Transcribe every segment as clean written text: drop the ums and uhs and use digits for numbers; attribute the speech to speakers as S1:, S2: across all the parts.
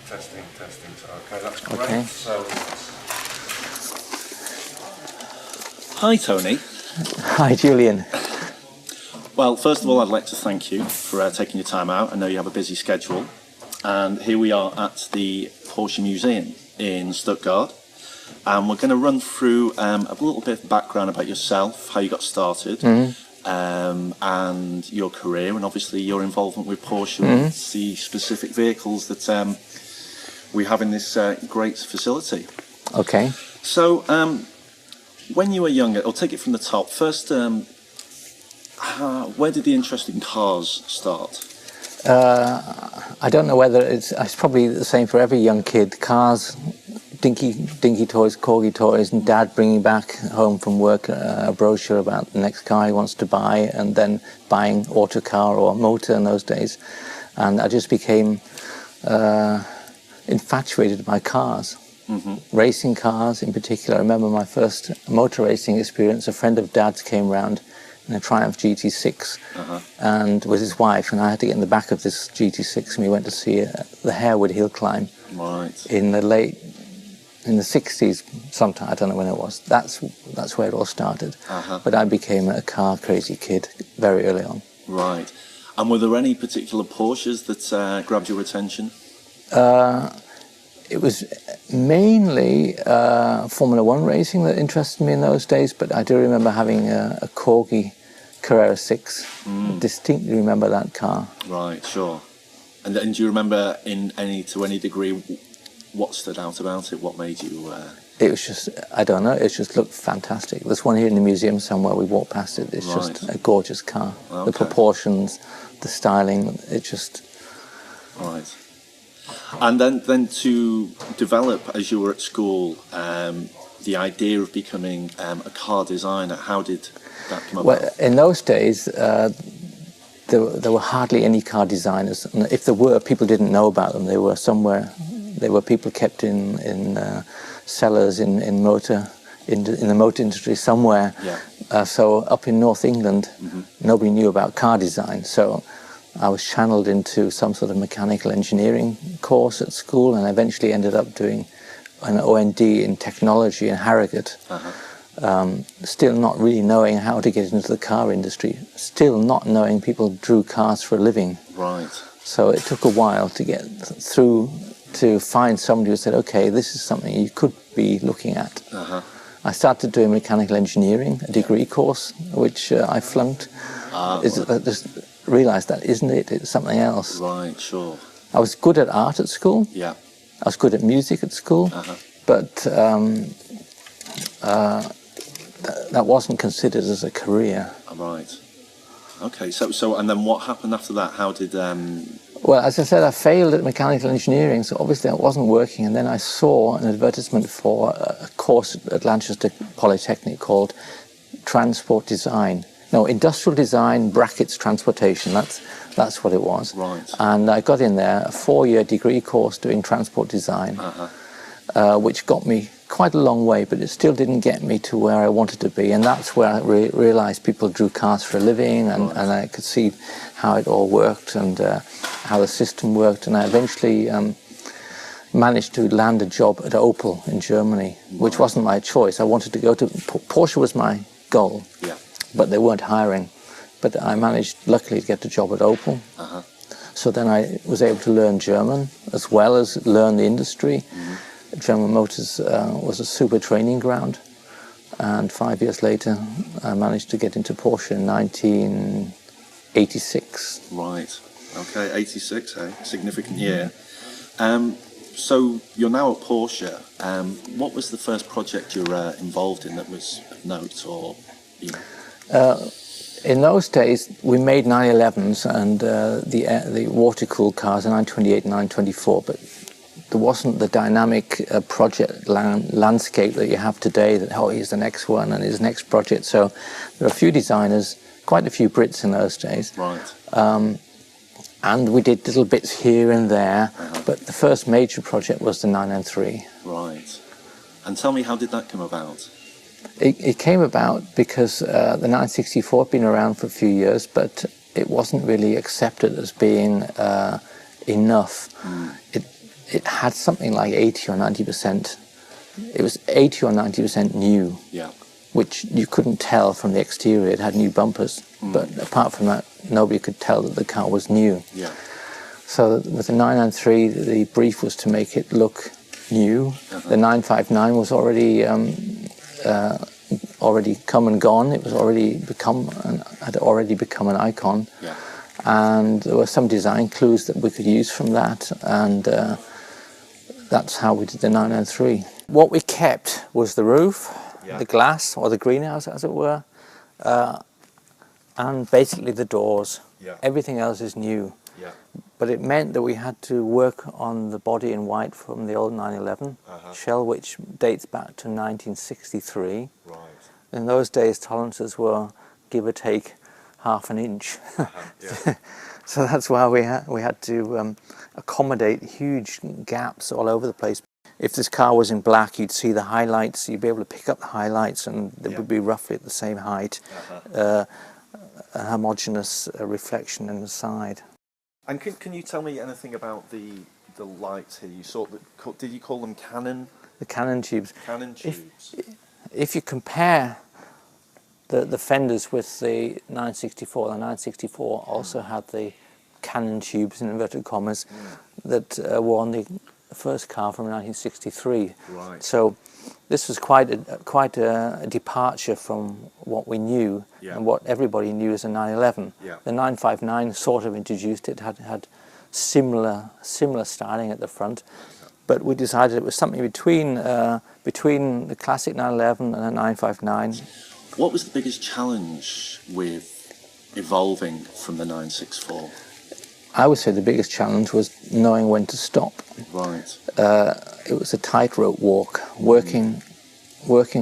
S1: Testing. So, okay, that's great.
S2: Okay.
S1: So,
S3: Hi, Tony.
S2: Hi, Julian.
S3: Well, first of all, I'd like to thank you for taking your time out. I know you have a busy schedule. And here we are at the Porsche Museum in Stuttgart. And we're going to run through a little bit of background about yourself, how you got started, and your career, and obviously your involvement with Porsche, and the specific vehicles that we have in this great facility.
S2: Okay.
S3: So, when you were younger, I'll take it from the top. First, where did the interest in cars start?
S2: I don't know whether it's probably the same for every young kid. Cars, dinky toys, corgi toys, and Dad bringing back home from work a brochure about the next car he wants to buy, and then buying autocar or motor in those days. And I just became infatuated by cars. Racing cars in particular. I remember my first motor racing experience. A friend of Dad's came round in a Triumph GT6 and with his wife, and I had to get in the back of this GT6, and we went to see the Harewood Hill Climb in the 60s sometime. I don't know when it was. That's where it all started. But I became a car crazy kid very early on.
S3: Right. And were there any particular Porsches that grabbed your attention?
S2: It was mainly Formula One racing that interested me in those days, but I do remember having a corgi Carrera 6. I distinctly remember that car.
S3: Right, sure. And then do you remember to any degree what stood out about it? What made you...
S2: It was just, I don't know, it just looked fantastic. There's one here in the museum somewhere, we walked past it. It's just a gorgeous car. Okay. The proportions, the styling, it just...
S3: Right. And then to develop, as you were at school, the idea of becoming a car designer, how did that come about?
S2: Well, in those days, there were hardly any car designers. And if there were, people didn't know about them. They were somewhere, they were people kept in cellars in the motor industry somewhere. Yeah. So up in North England, nobody knew about car design. So I was channeled into some sort of mechanical engineering course at school, and I eventually ended up doing an OND in technology in Harrogate. Still not really knowing how to get into the car industry, still not knowing people drew cars for a living.
S3: Right.
S2: So it took a while to get through to find somebody who said, okay, this is something you could be looking at. I started doing mechanical engineering, a degree course, which I flunked. Just realised that isn't it, it's something else.
S3: Right, sure.
S2: I was good at art at school.
S3: Yeah.
S2: I was good at music at school, but that wasn't considered as a career.
S3: Right. Okay, so and then what happened after that? How did...
S2: Well, as I said, I failed at mechanical engineering, so obviously I wasn't working, and then I saw an advertisement for a course at Lancaster Polytechnic called Transport Design. No, Industrial Design brackets Transportation, that's what it was.
S3: Right.
S2: And I got in there, a 4-year degree course doing transport design, which got me quite a long way, but it still didn't get me to where I wanted to be. And that's where I realised people drew cars for a living, and I could see how it all worked and how the system worked. And I eventually managed to land a job at Opel in Germany, which wasn't my choice. I wanted to go to... Porsche was my goal. Yeah. But they weren't hiring. But I managed, luckily, to get a job at Opel. So then I was able to learn German, as well as learn the industry. General Motors was a super training ground. And 5 years later, I managed to get into Porsche in 1986.
S3: Right. Okay, 86, significant year. So you're now at Porsche. What was the first project you were involved in that was of note, or...
S2: In those days, we made 911s and the water-cooled cars, the 928 and 924, but there wasn't the dynamic project landscape that you have today, that, oh, here's the next one and his next project. So there are a few designers, quite a few Brits in those days.
S3: Right.
S2: And we did little bits here and there, but the first major project was the 993.
S3: Right. And tell me, how did that come about?
S2: It came about because the 964 had been around for a few years, but it wasn't really accepted as being enough. it had something like 80 or 90%. It was 80 or 90% new,
S3: Yeah.
S2: which you couldn't tell from the exterior. It had new bumpers, but apart from that, nobody could tell that the car was new.
S3: Yeah.
S2: So with the 993, the brief was to make it look new. The 959 was already come and gone. It was had already become an icon.
S3: Yeah.
S2: And there were some design clues that we could use from that, and that's how we did the 993. What we kept was the roof, the glass, or the greenhouse, as it were, and basically the doors.
S3: Yeah.
S2: Everything else is new.
S3: Yeah.
S2: But it meant that we had to work on the body in white from the old 911 shell, which dates back to 1963.
S3: Right.
S2: In those days, tolerances were give or take half an inch.
S3: Yeah.
S2: So that's why we had to accommodate huge gaps all over the place. If this car was in black, you'd see the highlights. You'd be able to pick up the highlights, and they would be roughly at the same height. A homogeneous reflection in the side.
S3: And can you tell me anything about the lights here? You saw did you call them Canon?
S2: The Canon tubes.
S3: Canon tubes.
S2: If you compare the fenders with the 964, the 964 also had the Canon tubes, in inverted commas, that were on the first car from 1963.
S3: Right.
S2: So this was quite a departure from what we knew and what everybody knew as a 911.
S3: Yeah.
S2: The 959 sort of introduced it, had similar styling at the front, but we decided it was something between the classic 911 and a 959.
S3: What was the biggest challenge with evolving from the 964?
S2: I would say the biggest challenge was knowing when to stop.
S3: Right.
S2: It was a tightrope walk, working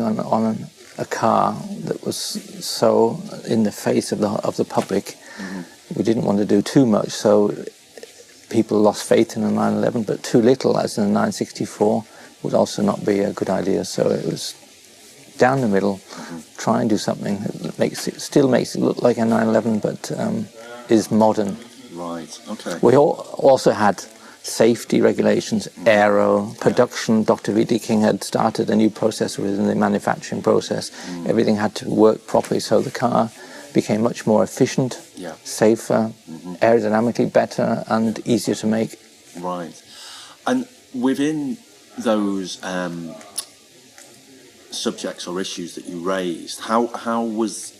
S2: on a car that was so in the face of the public. We didn't want to do too much, so people lost faith in the 911, but too little, as in the 964, would also not be a good idea. So it was down the middle, try and do something that still makes it look like a 911, but is modern.
S3: Right. Okay.
S2: We also had safety regulations, aero, production. Dr. V.D. King had started a new process within the manufacturing process. Everything had to work properly, so the car became much more efficient, safer, aerodynamically better, and easier to make.
S3: Right. And within those subjects or issues that you raised, how was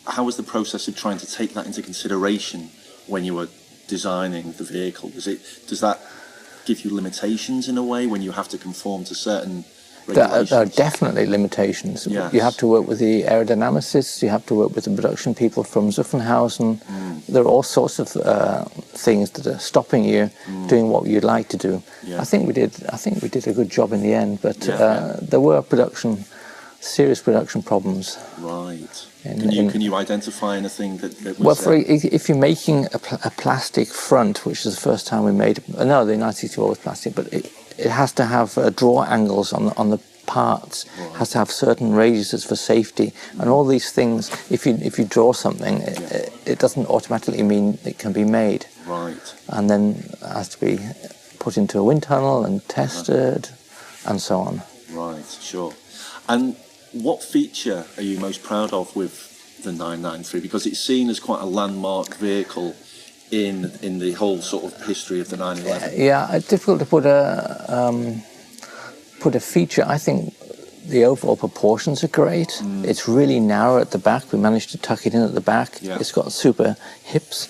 S3: the process of trying to take that into consideration when you were designing the vehicle? Does that give you limitations in a way when you have to conform to certain regulations?
S2: There are definitely limitations.
S3: Yes.
S2: You have to work with the aerodynamicists, you have to work with the production people from Zuffenhausen. There are all sorts of things that are stopping you doing what you'd like to do.
S3: Yeah.
S2: I think we did a good job in the end, but there were serious production problems.
S3: Right. Can you identify anything that was...
S2: Well, if you're making a plastic front, which is the first time we made... No, the 964 was plastic, but it has to have draw angles on the parts. Right. Has to have certain radiuses for safety. And all these things, if you draw something, it doesn't automatically mean it can be made.
S3: Right.
S2: And then it has to be put into a wind tunnel and tested, and so on.
S3: Right, sure. And what feature are you most proud of with the 993? Because it's seen as quite a landmark vehicle in the whole sort of history of the 911.
S2: Yeah, it's difficult to put a feature. I think the overall proportions are great. It's really narrow at the back. We managed to tuck it in at the back.
S3: Yeah.
S2: It's got super hips.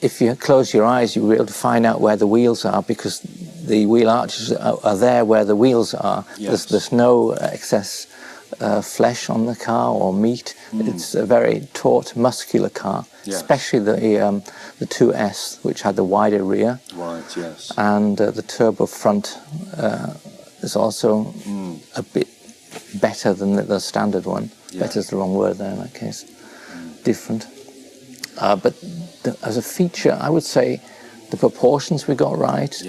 S2: If you close your eyes, you'll be able to find out where the wheels are, because the wheel arches are there where the wheels are.
S3: Yes.
S2: There's no excess flesh on the car or meat. It's a very taut, muscular car, especially the 2S, which had the wider rear.
S3: Right, yes.
S2: And the turbo front is also a bit better than the standard one. Better is the wrong word there in that case. Different. But as a feature, I would say the proportions we got right,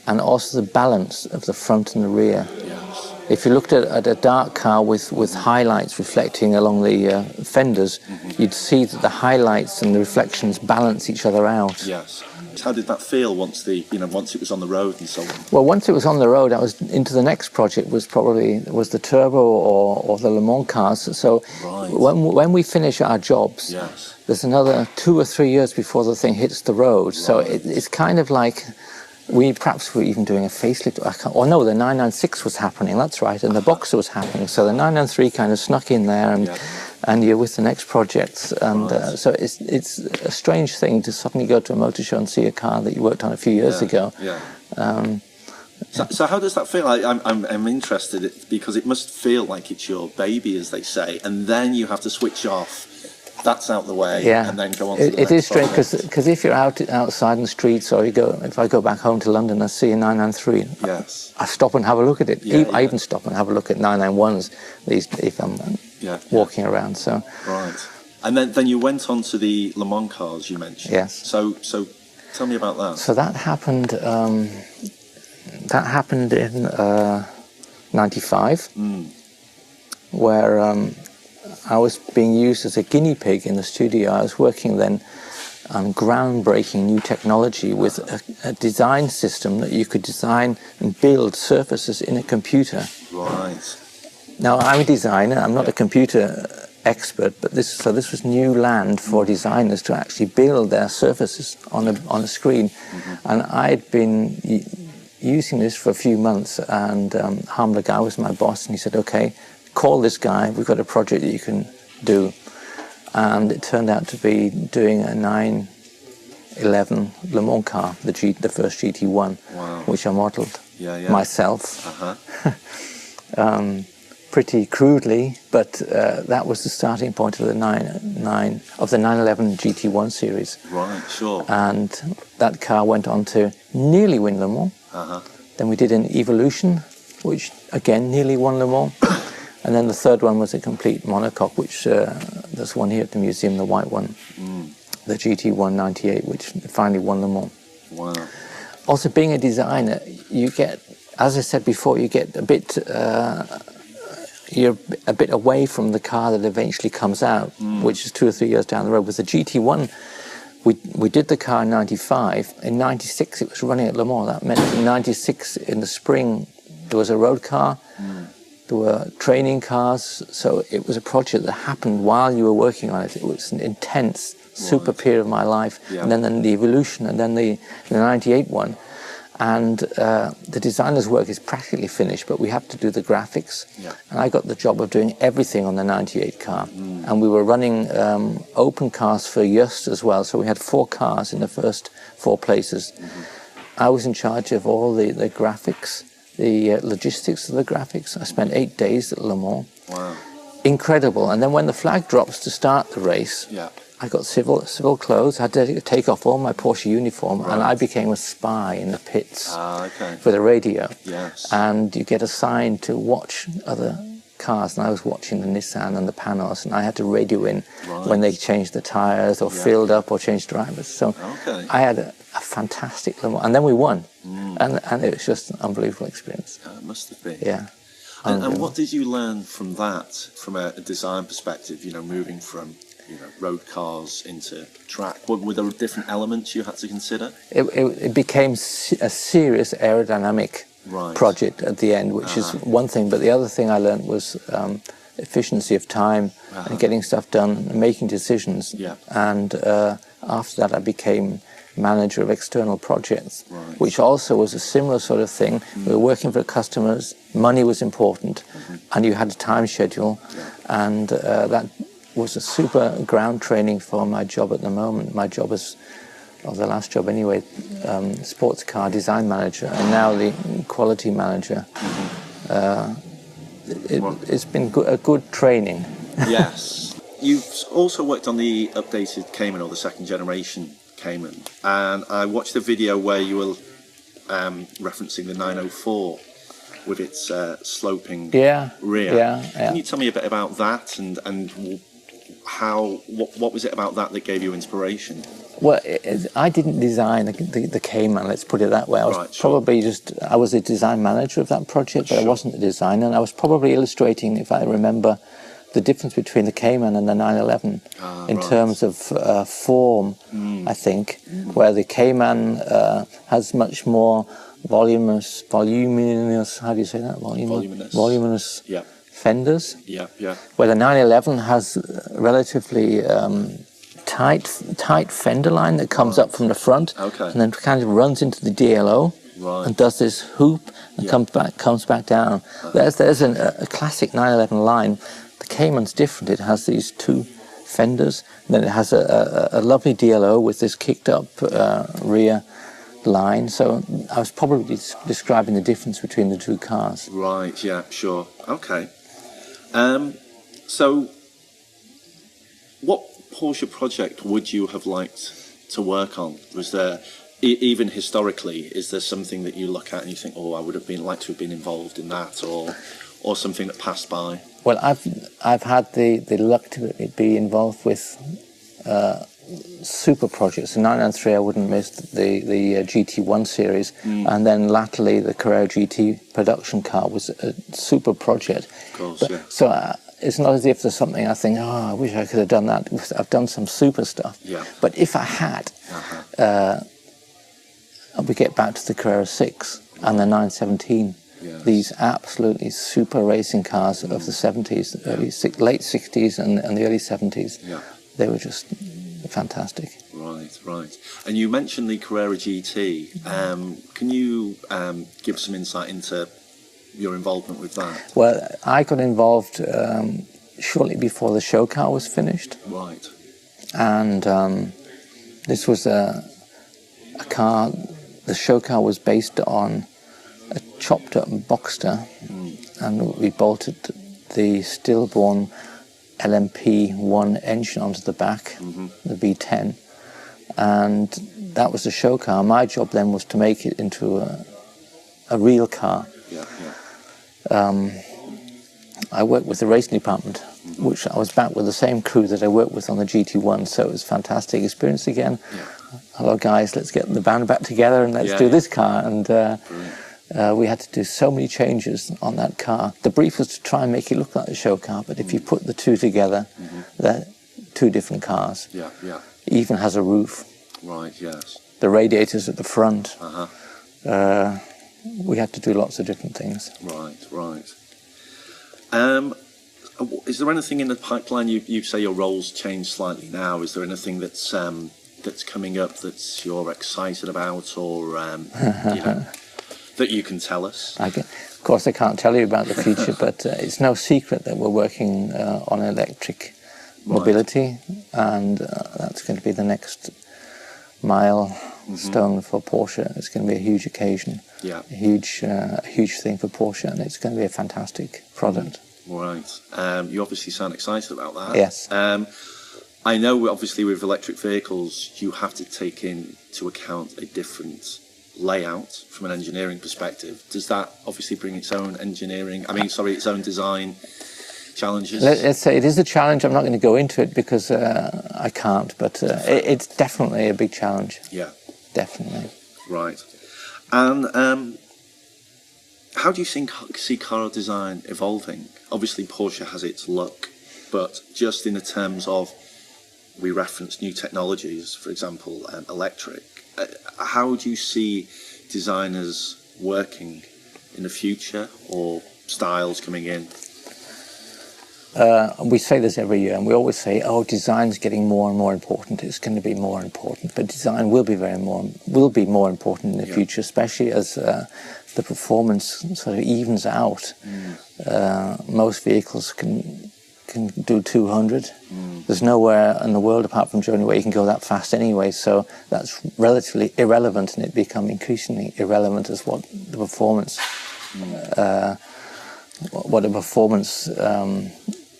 S2: and also the balance of the front and the rear.
S3: Yes.
S2: If you looked at a dark car with highlights reflecting along the fenders, you'd see that the highlights and the reflections balance each other out.
S3: Yes. How did that feel once once it was on the road and so on?
S2: Well, once it was on the road, I was into the next project was the turbo or the Le Mans cars. So
S3: Right.
S2: when we finish our jobs,
S3: Yes.
S2: there's another 2 or 3 years before the thing hits the road. So it's kind of like perhaps we're even doing a facelift. No, the 996 was happening. That's right, and the Boxer was happening. So the 993 kind of snuck in there, and you're with the next projects. And so it's a strange thing to suddenly go to a motor show and see a car that you worked on a few years ago.
S3: Yeah. So how does that feel? I'm interested because it must feel like it's your baby, as they say, and then you have to switch off. That's out the way, and then go on to the next.
S2: It is strange because if you're outside in the streets, or if I go back home to London and see a 993, I stop and have a look at it. I even stop and have a look at 991s if I'm walking around. So
S3: right, and then you went on to the Le Mans cars you mentioned.
S2: Yes.
S3: So tell me about that.
S2: So that happened. That happened in '95, where I was being used as a guinea pig in the studio. I was working then on groundbreaking new technology with a design system that you could design and build surfaces in a computer.
S3: Right.
S2: Now, I'm a designer. I'm not a computer expert, but this was new land for designers to actually build their surfaces on a screen. And I'd been using this for a few months, and Harm Lagai was my boss, and he said, "Okay, call this guy, we've got a project that you can do." And it turned out to be doing a 911 Le Mans car, the first GT1, which I modelled myself. Pretty crudely, but that was the starting point of the 911 GT1 series.
S3: Right, sure.
S2: And that car went on to nearly win Le Mans. Then we did an Evolution, which again nearly won Le Mans. And then the third one was a complete monocoque, which there's one here at the museum, the white one, the GT1 98, which finally won Le Mans.
S3: Wow.
S2: Also, being a designer, you get, as I said before, you get a bit, you're a bit away from the car that eventually comes out, which is 2 or 3 years down the road. With the GT1, we did the car in '95. In '96, it was running at Le Mans. That meant in '96, in the spring, there was a road car. There were training cars, so it was a project that happened while you were working on it. It was an intense, super period of my life. And then the Evolution, and then the 98 one. And the designer's work is practically finished, but we have to do the graphics. And I got the job of doing everything on the 98 car. And we were running open cars for Just as well, so we had 4 cars in the first 4 places. I was in charge of all the graphics, the logistics of the graphics. I spent 8 days at Le Mans.
S3: Wow.
S2: Incredible. And then when the flag drops to start the race, I got civil clothes. I had to take off all my Porsche uniform, and I became a spy in the pits for the radio. And you get assigned to watch other cars, and I was watching the Nissan and the Panos, and I had to radio in when they changed the tires or filled up or changed drivers. So I had a fantastic Le Mans, and then we won, and it was just an unbelievable experience.
S3: It must have been.
S2: Yeah.
S3: And what did you learn from that, from a design perspective? Moving from road cars into track. Were there different elements you had to consider?
S2: It became a serious aerodynamic project at the end, which is one thing. But the other thing I learned was efficiency of time and getting stuff done and making decisions. And after that, I became manager of external projects, which also was a similar sort of thing. We were working for customers, money was important, and you had a time schedule, and that was a super ground training for my job at the moment. My job is, or the last job anyway, sports car design manager, and now the quality manager. It's been a good training.
S3: Yes. You've also worked on the updated Cayman, or the second generation Cayman, and I watched a video where you were referencing the 904 with its sloping rear. Can you tell me a bit about that, and what was it about that gave you inspiration?
S2: Well, I didn't design the Cayman, let's put it that way. I was I was a design manager of that project, but I wasn't a designer, and I was probably illustrating, if I remember, the difference between the Cayman and the 911 in terms of form, I think, where the Cayman has much more voluminous, how do you say that? Voluminous
S3: Yeah.
S2: fenders.
S3: Yeah, yeah.
S2: Where the 911 has relatively tight fender line that comes up from the front, and then kind of runs into the DLO, and does this hoop and comes back down. There's a classic 911 line. The Cayman's different. It has these two fenders, and then it has a lovely DLO with this kicked up rear line. So I was probably describing the difference between the two cars.
S3: Right, yeah, sure. Okay. So what Porsche project would you have liked to work on? Was there, even historically, is there something that you look at and you think, oh, I would have liked to have been involved in that, or something that passed by?
S2: Well, I've had the luck to be involved with super projects. In 993, I wouldn't miss the GT1 series, and then latterly the Carrera GT production car was a super project.
S3: Of course, yeah.
S2: So it's not as if there's something I think, oh, I wish I could have done that. I've done some super stuff.
S3: Yeah.
S2: But if I had, we get back to the Carrera 6 and the 917. Yes. These absolutely super racing cars of the 70s, late 60s and the early 70s. Yeah. They were just fantastic.
S3: Right, right. And you mentioned the Carrera GT. Can you give some insight into your involvement with that?
S2: Well, I got involved shortly before the show car was finished.
S3: Right.
S2: And this was a car, the show car was based on a chopped up Boxster, and we bolted the stillborn LMP1 engine onto the back, the V10, and that was the show car. My job then was to make it into a real car.
S3: Yeah, yeah.
S2: I worked with the racing department, which I was back with the same crew that I worked with on the GT1, so it was a fantastic experience again. Yeah. Hello guys, let's get the band back together and let's do this car. And we had to do so many changes on that car. The brief was to try and make it look like a show car, but if you put the two together, they're two different cars.
S3: Yeah, yeah.
S2: It even has a roof.
S3: Right, yes.
S2: The radiators at the front. We had to do lots of different things.
S3: Right, right. Is there anything in the pipeline? You say your role's changed slightly now. Is there anything that's coming up that you're excited about, or you know, that you can tell us?
S2: Of course, I can't tell you about the future, but it's no secret that we're working on electric mobility, and that's going to be the next milestone for Porsche. It's going to be a huge occasion, a huge thing for Porsche, and it's going to be a fantastic product.
S3: Right. You obviously sound excited about that.
S2: Yes.
S3: I know, obviously, with electric vehicles, you have to take into account a different layout from an engineering perspective. Does that obviously bring its own its own design challenges?
S2: Let's say it is a challenge. I'm not going to go into it because I can't, but it's definitely a big challenge.
S3: Yeah.
S2: Definitely.
S3: Right. And how do you see car design evolving? Obviously, Porsche has its look, but just in the terms of, we reference new technologies, for example, electric. How do you see designers working in the future, or styles coming in?
S2: We say this every year, and we always say, "Oh, design's getting more and more important. It's going to be more important." But design will be more important in the future, especially as the performance sort of evens out. Most vehicles can do 200. There's nowhere in the world apart from Germany where you can go that fast anyway, so that's relatively irrelevant, and it become increasingly irrelevant as what the performance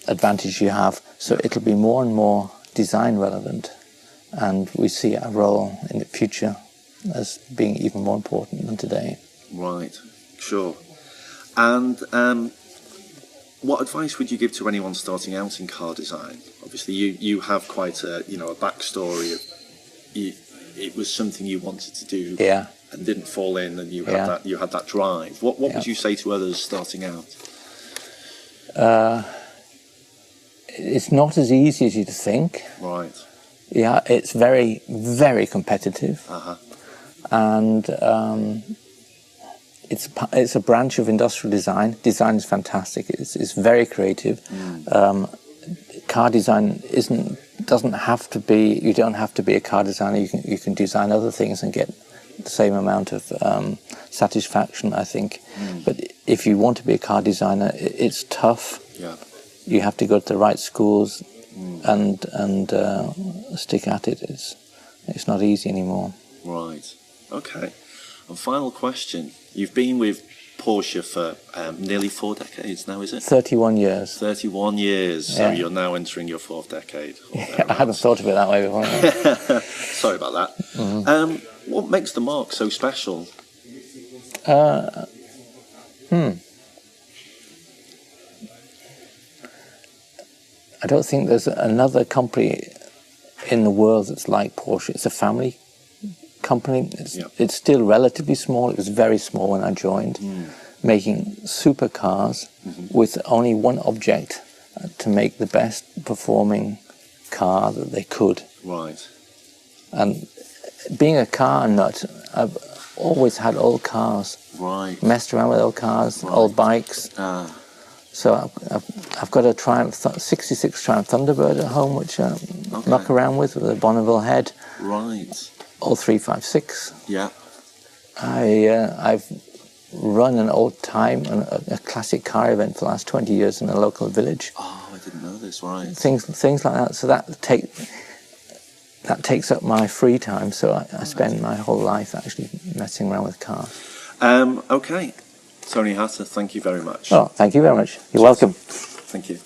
S2: advantage you have. So it'll be more and more design relevant, and we see our role in the future as being even more important than today.
S3: Right, sure. And what advice would you give to anyone starting out in car design? Obviously, you have quite a backstory. It was something you wanted to do, and didn't fall in, and you had that drive. What would you say to others starting out?
S2: it's not as easy as you'd think.
S3: Right.
S2: Yeah, it's very, very competitive. And it's a branch of industrial design. Design is fantastic. It's very creative. Car design doesn't have to be. You don't have to be a car designer. You can design other things and get the same amount of satisfaction, I think. But if you want to be a car designer, it's tough.
S3: Yeah.
S2: You have to go to the right schools and stick at it. It's not easy anymore.
S3: Right. Okay. And final question. You've been with Porsche for nearly 4 decades now, is it?
S2: 31 years.
S3: 31 years. So
S2: Yeah.
S3: you're now entering your 4th decade.
S2: I hadn't thought of it that way before.
S3: Sorry about that. What makes the Marque so special?
S2: I don't think there's another company in the world that's like Porsche. It's a family company. It's still relatively small. It was very small when I joined, making supercars with only one object, to make the best performing car that they could.
S3: Right.
S2: And being a car nut, I've always had old cars.
S3: Right.
S2: Messed around with old cars, old bikes. So I've got a Triumph, 66 Triumph Thunderbird at home, which I muck around with a Bonneville head.
S3: Right.
S2: Old 356.
S3: Yeah.
S2: I've run an old time, a classic car event for the last 20 years in a local village.
S3: Oh, I didn't know this. Right.
S2: Things like that. So that takes up my free time. So I spend my whole life actually messing around with cars.
S3: Okay. Tony Hatter, thank you very much.
S2: Oh, thank you very much. You're welcome.
S3: Thank you.